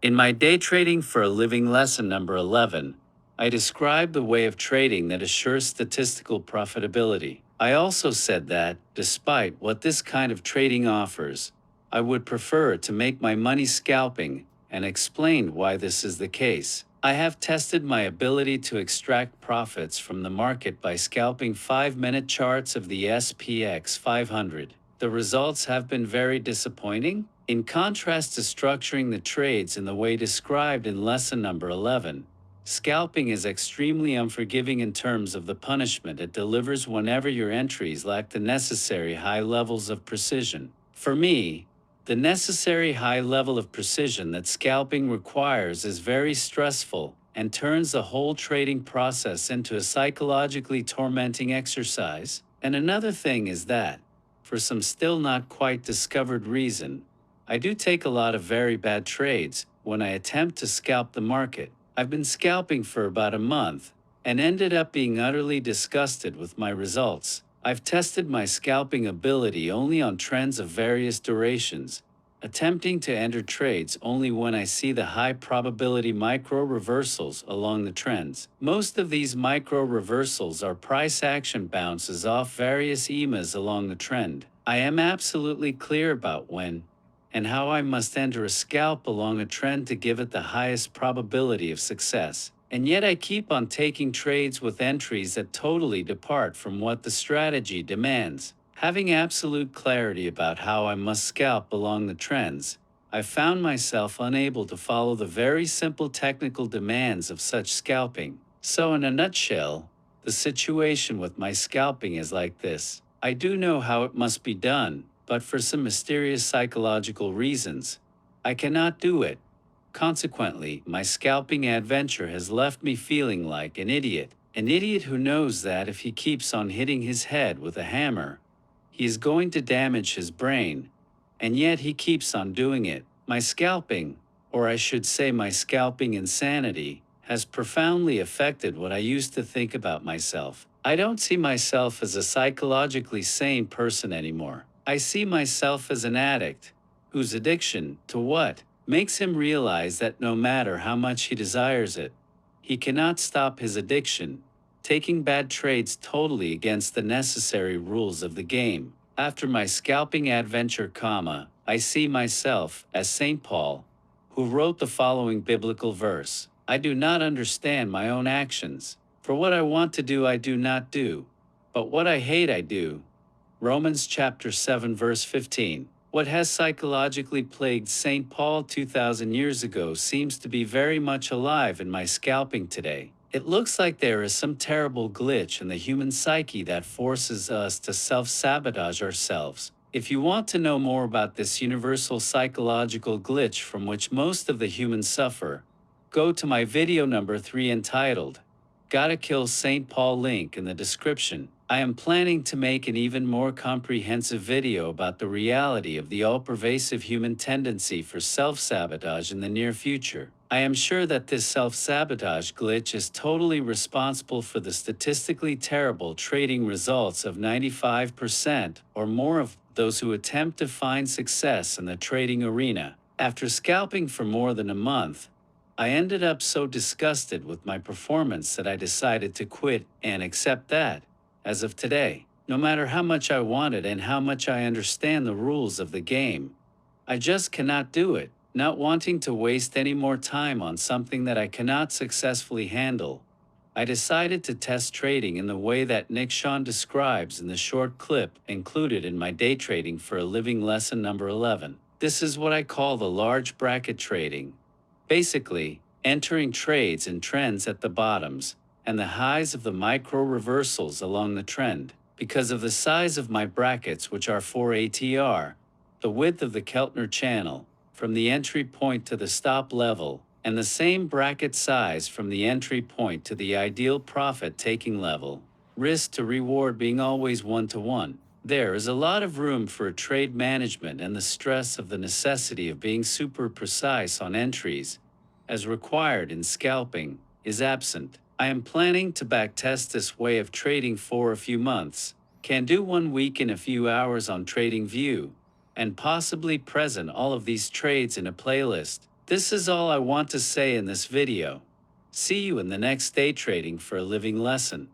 In my Day Trading for a Living lesson number 11, I described the way of trading that assures statistical profitability. I also said that, despite what this kind of trading offers, I would prefer to make my money scalping, and explained why this is the case. I have tested my ability to extract profits from the market by scalping 5-minute charts of the SPX 500. The results have been very disappointing. In contrast to structuring the trades in the way described in lesson number 11, scalping is extremely unforgiving in terms of the punishment it delivers whenever your entries lack the necessary high levels of precision. For me, the necessary high level of precision that scalping requires is very stressful and turns the whole trading process into a psychologically tormenting exercise. And another thing is that, for some still not quite discovered reason, I do take a lot of very bad trades when I attempt to scalp the market. I've been scalping for about a month and ended up being utterly disgusted with my results. I've tested my scalping ability only on trends of various durations, attempting to enter trades only when I see the high probability micro reversals along the trends. Most of these micro reversals are price action bounces off various EMAs along the trend. I am absolutely clear about when and how I must enter a scalp along a trend to give it the highest probability of success. And yet I keep on taking trades with entries that totally depart from what the strategy demands. Having absolute clarity about how I must scalp along the trends, I found myself unable to follow the very simple technical demands of such scalping. So in a nutshell, the situation with my scalping is like this. I do know how it must be done, but for some mysterious psychological reasons, I cannot do it. Consequently, my scalping adventure has left me feeling like an idiot who knows that if he keeps on hitting his head with a hammer, he is going to damage his brain, and yet he keeps on doing it. My scalping, or I should say my scalping insanity, has profoundly affected what I used to think about myself. I don't see myself as a psychologically sane person anymore. I see myself as an addict, whose addiction to what makes him realize that no matter how much he desires it, he cannot stop his addiction, taking bad trades totally against the necessary rules of the game. After my scalping adventure, I see myself as St. Paul, who wrote the following biblical verse: I do not understand my own actions. For what I want to do, I do not do, but what I hate, I do. Romans chapter 7 verse 15. What has psychologically plagued St. Paul 2,000 years ago seems to be very much alive in my scalping today. It looks like there is some terrible glitch in the human psyche that forces us to self-sabotage ourselves. If you want to know more about this universal psychological glitch from which most of the humans suffer, go to my video number 3 entitled, Gotta Kill St. Paul, link in the description. I am planning to make an even more comprehensive video about the reality of the all-pervasive human tendency for self-sabotage in the near future. I am sure that this self-sabotage glitch is totally responsible for the statistically terrible trading results of 95% or more of those who attempt to find success in the trading arena. After scalping for more than a month, I ended up so disgusted with my performance that I decided to quit and accept that, as of today, no matter how much I wanted and how much I understand the rules of the game, I just cannot do it. Not wanting to waste any more time on something that I cannot successfully handle, I decided to test trading in the way that Nick Sean describes in the short clip included in my Day Trading for a Living lesson number 11. This is what I call the large bracket trading. Basically, entering trades and trends at the bottoms and the highs of the micro reversals along the trend. Because of the size of my brackets, which are 4 ATR, the width of the Keltner channel, from the entry point to the stop level, and the same bracket size from the entry point to the ideal profit-taking level, risk to reward being always 1-to-1, there is a lot of room for trade management, and the stress of the necessity of being super precise on entries, as required in scalping, is absent. I am planning to backtest this way of trading for a few months, can do 1 week in a few hours on TradingView, and possibly present all of these trades in a playlist, This is all I want to say in this video. See you in the next day trading for a living lesson.